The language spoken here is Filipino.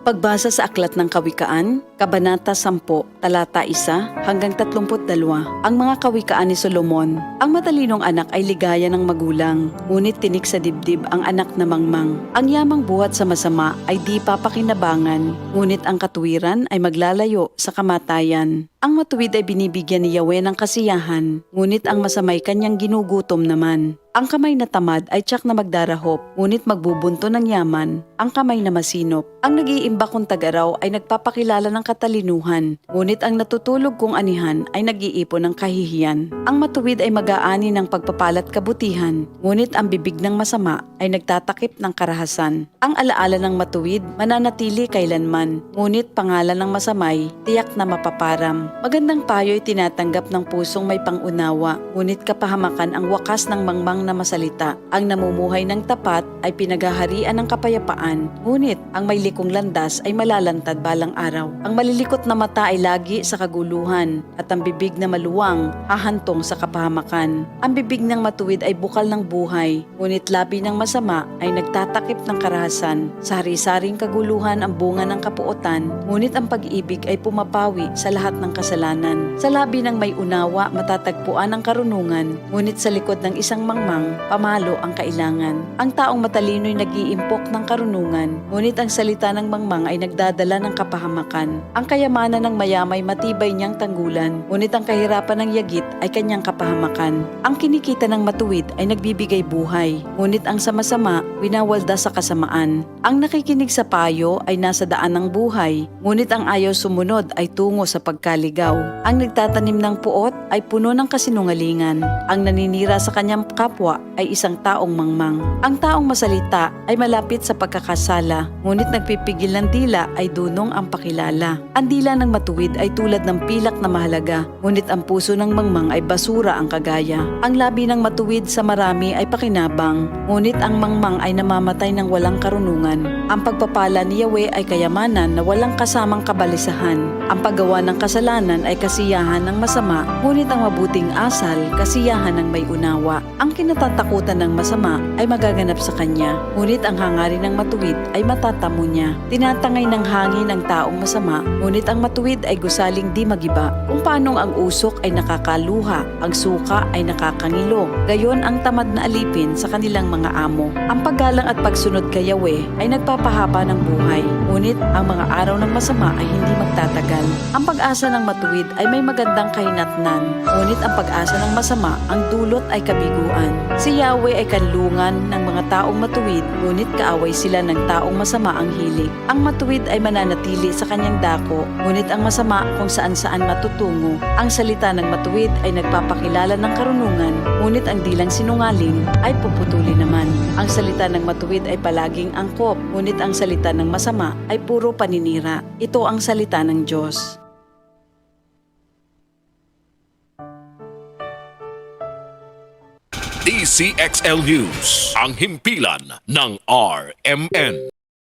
Pagbasa sa Aklat ng Kawikaan, Kabanata 10, Talata 1 hanggang 32. Ang mga kawikaan ni Solomon. Ang matalinong anak ay ligaya ng magulang, ngunit tinik sa dibdib ang anak na mangmang. Ang yamang buhat sa masama ay di papakinabangan, ngunit ang katuwiran ay maglalayo sa kamatayan. Ang matuwid ay binibigyan ni Yahweh ng kasiyahan, ngunit ang masamay kanyang ginugutom naman. Ang kamay na tamad ay tiyak na magdarahop, ngunit magbubunto ng yaman ang kamay na masinop. Ang nag-iimbak kong tag-araw ay nagpapakilala ng katalinuhan, ngunit ang natutulog kong anihan ay nag-iipon ng kahihiyan. Ang matuwid ay mag-aani ng pagpapalat kabutihan, ngunit ang bibig ng masama ay nagtatakip ng karahasan. Ang alaala ng matuwid mananatili kailanman, ngunit pangalan ng masamay tiyak na mapaparam. Magandang payo ay tinatanggap ng pusong may pangunawa, ngunit kapahamakan ang wakas ng mangmang na masalita. Ang namumuhay ng tapat ay pinaghaharian ng kapayapaan, ngunit ang may likong landas ay malalantad balang araw. Ang malilikot na mata ay lagi sa kaguluhan, at ang bibig na maluwang hahantong sa kapahamakan. Ang bibig ng matuwid ay bukal ng buhay, ngunit labi ng masama ay nagtatakip ng karahasan. Sa hari-saring kaguluhan ang bunga ng kapuotan, ngunit ang pag-ibig ay pumapawi sa lahat ng kasalanan. Sa labi ng may unawa matatagpuan ang karunungan, ngunit sa likod ng isang mangmang pamalo ang kailangan. Ang taong matalino'y nag-iimpok ng karunungan, ngunit ang salita ng mangmang ay nagdadala ng kapahamakan. Ang kayamanan ng mayamay matibay niyang tanggulan, ngunit ang kahirapan ng yagit ay kanyang kapahamakan. Ang kinikita ng matuwid ay nagbibigay buhay, ngunit ang sama-sama winawalda sa kasamaan. Ang nakikinig sa payo ay nasa daan ng buhay, ngunit ang ayaw sumunod ay tungo sa pagkaligaw. Ang nagtatanim ng puot ay puno ng kasinungalingan. Ang naninira sa kanyang kapwa ay isang taong mangmang. Ang taong masalita ay malapit sa pagkakasala, ngunit nagpipigil ng dila ay dunong ang pakilala. Ang dila ng matuwid ay tulad ng pilak na mahalaga, ngunit ang puso ng mangmang ay basura ang kagaya. Ang labi ng matuwid sa marami ay pakinabang, ngunit ang mangmang ay namamatay ng walang karunungan. Ang pagpapala ni Yahweh ay kayamanan na walang kasamang kabalisahan. Ang paggawa ng kasalanan ay kasiyahan ng masama, ngunit ang mabuting asal, kasiyahan ng may unawa. Ang kinatatakutan ng masama ay magaganap sa kanya, ngunit ang hangarin ng matuwid ay matatamo niya. Tinatangay ng hangin ang taong masama, ngunit ang matuwid ay gusaling di magiba. Kung paanong ang usok ay nakakaluha, ang suka ay nakakangilo, gayon ang tamad na alipin sa kanilang mga amo. Ang paggalang at pagsunod kay Yahweh ay nagpapahaba ng buhay, ngunit ang mga araw ng masama ay hindi magtatagal. Ang pag-asa ng matuwid ay may magandang kahinatnan, ngunit ang pag-asa ng masama ang dulot ay kabiguan. Si Yahweh ay kanlungan ng mga taong matuwid, ngunit kaaway sila ng taong masama ang hilig. Ang matuwid ay mananatili sa kanyang dako, ngunit ang masama kung saan-saan matutungo. Ang salita ng matuwid ay nagpapakilala ng karunungan, ngunit ang dilang sinungaling ay puputuli naman. Ang salita ng matuwid ay palaging angkop, ngunit ang salita ng masama ay puro paninira. Ito ang salita ng Diyos. DCXL News, ang himpilan ng RMN.